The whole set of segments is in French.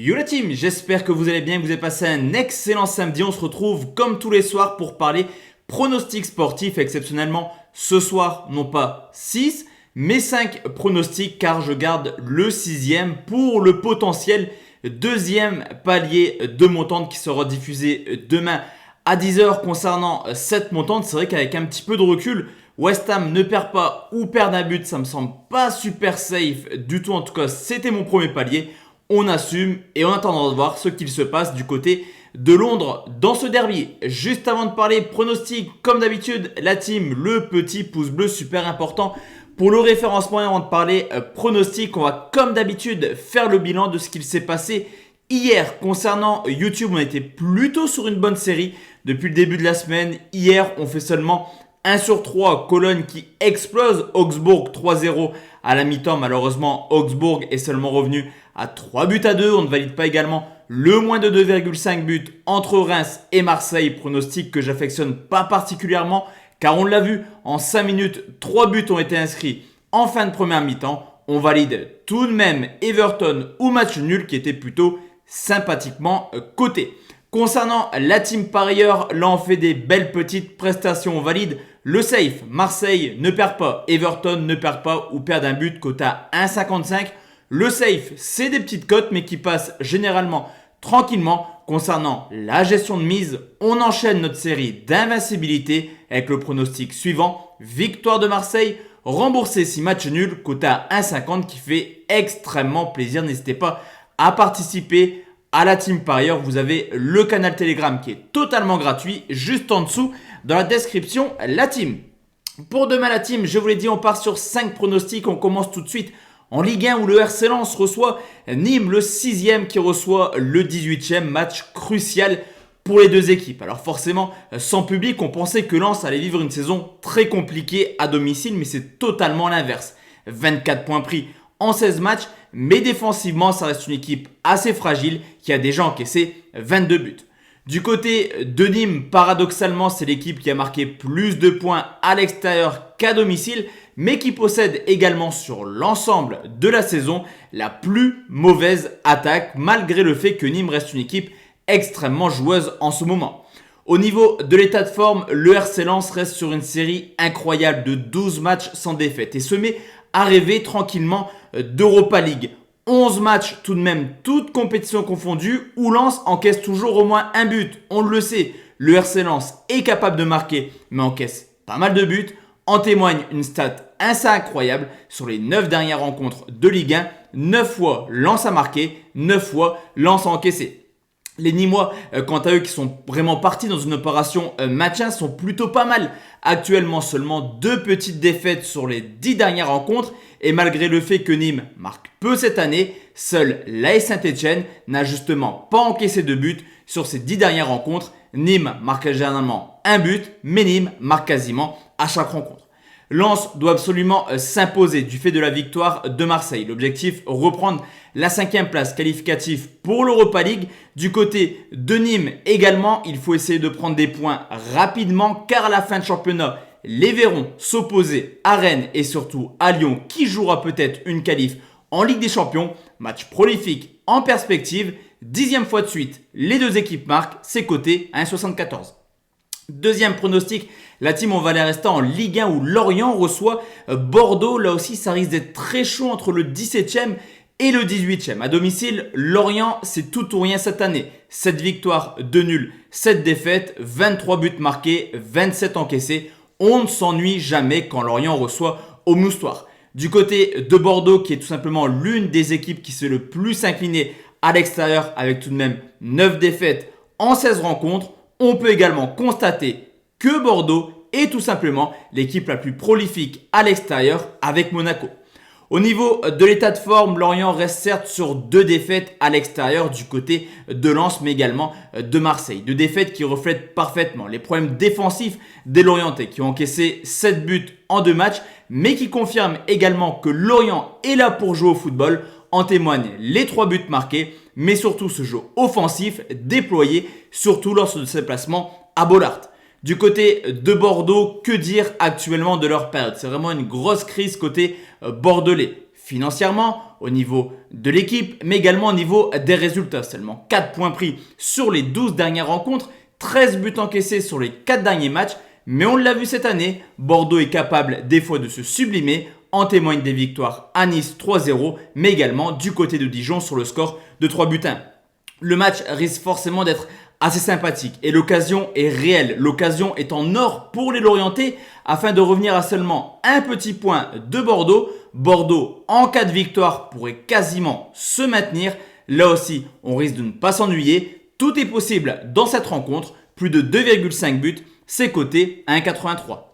Yo la team, j'espère que vous allez bien, que vous avez passé un excellent samedi. On se retrouve comme tous les soirs pour parler pronostics sportifs. Exceptionnellement, ce soir, non pas 6, mais 5 pronostics car je garde le 6e pour le potentiel deuxième palier de montante qui sera diffusé demain à 10h concernant cette montante. C'est vrai qu'avec un petit peu de recul, West Ham ne perd pas ou perd un but, ça me semble pas super safe du tout. En tout cas, c'était mon premier palier. On assume et on attendra de voir ce qu'il se passe du côté de Londres dans ce derby. Juste avant de parler pronostic, comme d'habitude, la team, le petit pouce bleu super important pour le référencement. Et avant de parler pronostic, on va comme d'habitude faire le bilan de ce qu'il s'est passé hier. Concernant YouTube, on était plutôt sur une bonne série depuis le début de la semaine. Hier, on fait seulement 1 sur 3, Cologne qui explose, Augsbourg 3-0 à la mi-temps. Malheureusement, Augsbourg est seulement revenu à 3 buts à 2. On ne valide pas également le moins de 2,5 buts entre Reims et Marseille. Pronostic que j'affectionne pas particulièrement car on l'a vu, en 5 minutes, 3 buts ont été inscrits en fin de première mi-temps. On valide tout de même Everton ou match nul qui était plutôt sympathiquement coté. Concernant la team parieur, là on fait des belles petites prestations. On valide le safe. Marseille ne perd pas, Everton ne perd pas ou perd un but, cote à 1,55. Le safe, c'est des petites cotes mais qui passent généralement tranquillement. Concernant la gestion de mise, on enchaîne notre série d'invincibilité avec le pronostic suivant. Victoire de Marseille, remboursé 6 matchs nuls, cote à 1,50 qui fait extrêmement plaisir. N'hésitez pas à participer à la team parieur. Vous avez le canal Telegram qui est totalement gratuit juste en dessous dans la description, la team. Pour demain la team, je vous l'ai dit, on part sur 5 pronostics. On commence tout de suite en Ligue 1 où le RC Lens reçoit Nîmes, le 6e qui reçoit le 18e, match crucial pour les deux équipes. Alors forcément, sans public, on pensait que Lens allait vivre une saison très compliquée à domicile, mais c'est totalement l'inverse. 24 points pris en 16 matchs, mais défensivement, ça reste une équipe assez fragile qui a déjà encaissé 22 buts. Du côté de Nîmes, paradoxalement, c'est l'équipe qui a marqué plus de points à l'extérieur qu'à domicile, mais qui possède également sur l'ensemble de la saison la plus mauvaise attaque, malgré le fait que Nîmes reste une équipe extrêmement joueuse en ce moment. Au niveau de l'état de forme, le RC Lens reste sur une série incroyable de 12 matchs sans défaite et se met à rêver tranquillement d'Europa League. 11 matchs tout de même, toutes compétitions confondues, où Lens encaisse toujours au moins un but. On le sait, le RC Lens est capable de marquer, mais encaisse pas mal de buts. En témoigne une stat assez incroyable. Sur les 9 dernières rencontres de Ligue 1, 9 fois Lens a marqué, 9 fois Lens a encaissé. Les Nîmois, quant à eux, qui sont vraiment partis dans une opération maintien, sont plutôt pas mal. Actuellement, seulement 2 petites défaites sur les 10 dernières rencontres. Et malgré le fait que Nîmes marque peu cette année, seul l'AS Saint-Etienne n'a justement pas encaissé de but sur ces 10 dernières rencontres. Nîmes marque généralement un but, mais Nîmes marque quasiment à chaque rencontre. Lens doit absolument s'imposer du fait de la victoire de Marseille. L'objectif, reprendre la 5e place qualificative pour l'Europa League. Du côté de Nîmes également, il faut essayer de prendre des points rapidement car à la fin de championnat, les verront s'opposer à Rennes et surtout à Lyon qui jouera peut-être une qualif en Ligue des Champions. Match prolifique en perspective. 10e fois de suite, les deux équipes marquent, c'est coté à 1,74. Deuxième pronostic, la team, on va aller rester en Ligue 1 où Lorient reçoit Bordeaux. Là aussi, ça risque d'être très chaud entre le 17e et le 18e. À domicile, Lorient, c'est tout ou rien cette année. 7 victoires, 2 nuls, 7 défaites, 23 buts marqués, 27 encaissés. On ne s'ennuie jamais quand Lorient reçoit au moustoir. Du côté de Bordeaux, qui est tout simplement l'une des équipes qui s'est le plus inclinée à l'extérieur avec tout de même 9 défaites en 16 rencontres, on peut également constater que Bordeaux est tout simplement l'équipe la plus prolifique à l'extérieur avec Monaco. Au niveau de l'état de forme, Lorient reste certes sur 2 défaites à l'extérieur du côté de Lens, mais également de Marseille. 2 défaites qui reflètent parfaitement les problèmes défensifs des Lorientais qui ont encaissé 7 buts en 2 matchs, mais qui confirment également que Lorient est là pour jouer au football. En témoignent les 3 buts marqués, mais surtout ce jeu offensif déployé, surtout lors de ses placements à Bollaert. Du côté de Bordeaux, que dire actuellement de leur période? C'est vraiment une grosse crise côté bordelais. financièrement, au niveau de l'équipe, mais également au niveau des résultats. Seulement 4 points pris sur les 12 dernières rencontres, 13 buts encaissés sur les 4 derniers matchs. Mais on l'a vu cette année, Bordeaux est capable des fois de se sublimer. En témoignent des victoires à Nice 3-0, mais également du côté de Dijon sur le score de 3 buts 1. Le match risque forcément d'être assez sympathique et l'occasion est réelle. L'occasion est en or pour les Lorientais afin de revenir à seulement un petit point de Bordeaux. Bordeaux, en cas de victoire, pourrait quasiment se maintenir. Là aussi, on risque de ne pas s'ennuyer. Tout est possible dans cette rencontre. Plus de 2,5 buts, c'est coté à 1,83.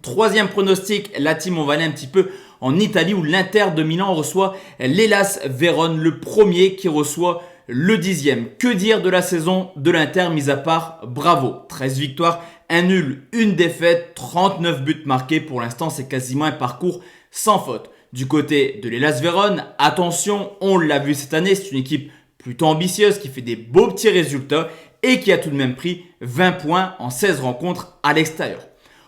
Troisième pronostic, la team, on va aller un petit peu en Italie où l'Inter de Milan reçoit l'Hellas Vérone, le premier qui reçoit le 10e. Que dire de la saison de l'Inter, mis à part bravo. 13 victoires, 1 nul, 1 défaite, 39 buts marqués. Pour l'instant, c'est quasiment un parcours sans faute. Du côté de l'Hellas Vérone, attention, on l'a vu cette année, c'est une équipe plutôt ambitieuse qui fait des beaux petits résultats et qui a tout de même pris 20 points en 16 rencontres à l'extérieur.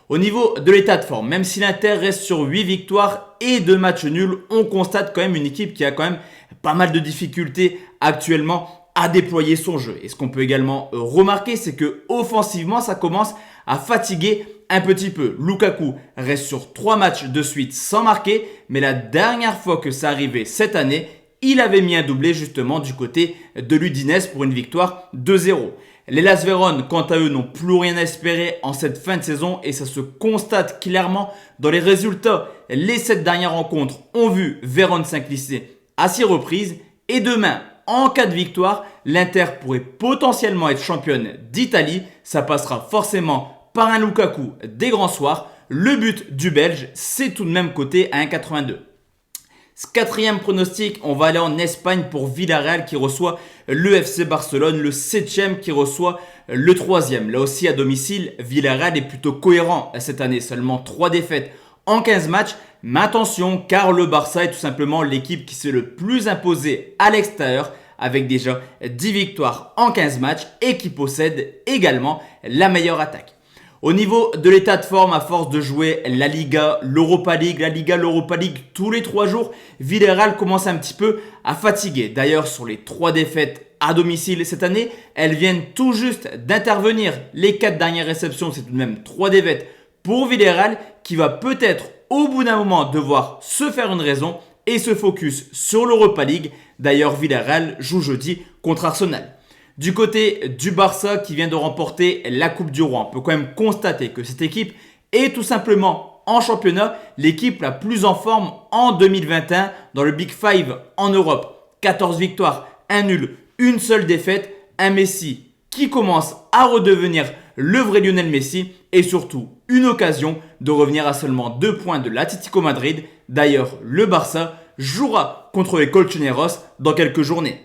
Au niveau de l'état de forme, même si l'Inter reste sur 8 victoires et 2 matchs nuls, on constate quand même une équipe qui a quand même pas mal de difficultés actuellement à déployer son jeu. Et ce qu'on peut également remarquer, c'est que offensivement, ça commence à fatiguer un petit peu. Lukaku reste sur 3 matchs de suite sans marquer, mais la dernière fois que ça arrivait cette année, il avait mis un doublé justement du côté de l'Udinese pour une victoire 2-0. Les Hellas Vérone, quant à eux, n'ont plus rien à espérer en cette fin de saison et ça se constate clairement dans les résultats. Les 7 dernières rencontres ont vu Vérone s'inclisser à 6 reprises et demain, en cas de victoire, l'Inter pourrait potentiellement être championne d'Italie. Ça passera forcément par un Lukaku des grands soirs. Le but du Belge, c'est tout de même coté à 1,82. Quatrième pronostic, on va aller en Espagne pour Villarreal qui reçoit le FC Barcelone, le 7e qui reçoit le 3e. Là aussi à domicile, Villarreal est plutôt cohérent cette année, seulement 3 défaites en 15 matchs. Mais attention, car le Barça est tout simplement l'équipe qui s'est le plus imposée à l'extérieur avec déjà 10 victoires en 15 matchs et qui possède également la meilleure attaque. Au niveau de l'état de forme, à force de jouer la Liga, l'Europa League, l'Europa League tous les 3 jours, Villarreal commence un petit peu à fatiguer. D'ailleurs, sur les 3 défaites à domicile cette année, elles viennent tout juste d'intervenir. Les 4 dernières réceptions, c'est tout de même 3 défaites pour Villarreal qui va peut-être au bout d'un moment devoir se faire une raison et se focus sur l'Europa League. D'ailleurs, Villarreal joue jeudi contre Arsenal. Du côté du Barça qui vient de remporter la Coupe du Roi, on peut quand même constater que cette équipe est tout simplement en championnat l'équipe la plus en forme en 2021 dans le Big Five en Europe. 14 victoires, 1 nul, une seule défaite, un Messi qui commence à redevenir le vrai Lionel Messi et surtout une occasion de revenir à seulement 2 points de l'Atlético Madrid. D'ailleurs, le Barça jouera contre les Colchoneros dans quelques journées.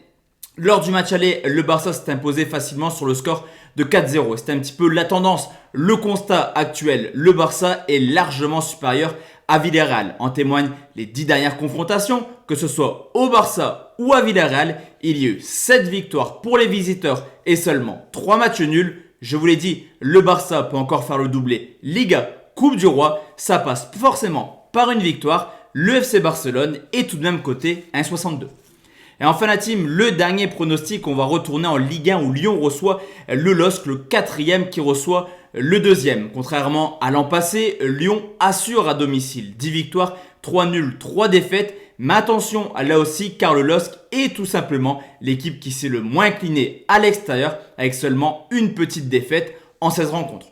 Lors du match aller, le Barça s'est imposé facilement sur le score de 4-0. C'était un petit peu la tendance. Le constat actuel, le Barça est largement supérieur à Villarreal. En témoignent les 10 dernières confrontations, que ce soit au Barça ou à Villarreal. Il y a eu 7 victoires pour les visiteurs et seulement 3 matchs nuls. Je vous l'ai dit, le Barça peut encore faire le doublé Liga, Coupe du Roi. Ça passe forcément par une victoire. Le FC Barcelone est tout de même coté 1,62. Et enfin la team, le dernier pronostic, on va retourner en Ligue 1 où Lyon reçoit le LOSC, le 4e qui reçoit le 2e. Contrairement à l'an passé, Lyon assure à domicile 10 victoires, 3 nuls, 3 défaites. Mais attention là aussi car le LOSC est tout simplement l'équipe qui s'est le moins inclinée à l'extérieur avec seulement une petite défaite en 16 rencontres.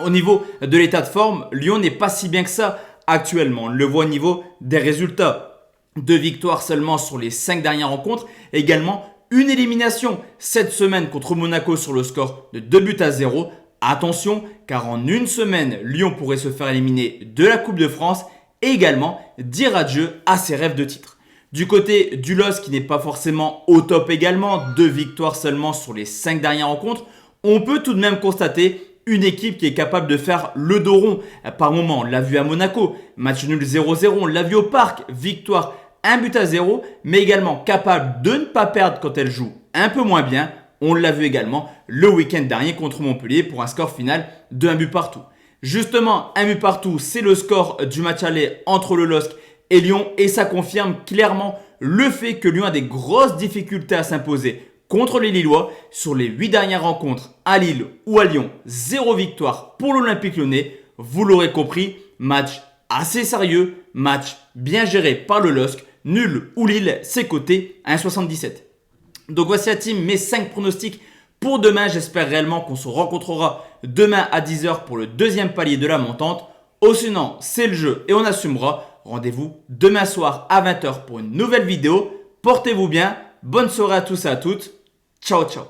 Au niveau de l'état de forme, Lyon n'est pas si bien que ça actuellement. On le voit au niveau des résultats. 2 victoires seulement sur les 5 dernières rencontres. Également une élimination cette semaine contre Monaco sur le score de 2-0. Attention car en une semaine, Lyon pourrait se faire éliminer de la Coupe de France et également dire adieu à ses rêves de titre. Du côté du LOSC qui n'est pas forcément au top également, 2 victoires seulement sur les 5 dernières rencontres, on peut tout de même constater une équipe qui est capable de faire le dos rond. Par moment, on l'a vu à Monaco, match nul 0-0, on l'a vu au Parc, victoire 1-0, mais également capable de ne pas perdre quand elle joue un peu moins bien. On l'a vu également le week-end dernier contre Montpellier pour un score final de 1 but partout. Justement, 1 but partout, c'est le score du match aller entre le LOSC et Lyon et ça confirme clairement le fait que Lyon a des grosses difficultés à s'imposer contre les Lillois. Sur les 8 dernières rencontres à Lille ou à Lyon, 0 victoire pour l'Olympique Lyonnais. Vous l'aurez compris, match assez sérieux, match bien géré par le LOSC. Nul ou Lille, c'est coté à 1,77. Donc voici la team, mes 5 pronostics pour demain. J'espère réellement qu'on se rencontrera demain à 10h pour le deuxième palier de la montante. Au sinon, c'est le jeu et on assumera. Rendez-vous demain soir à 20h pour une nouvelle vidéo. Portez-vous bien, bonne soirée à tous et à toutes. Ciao, ciao.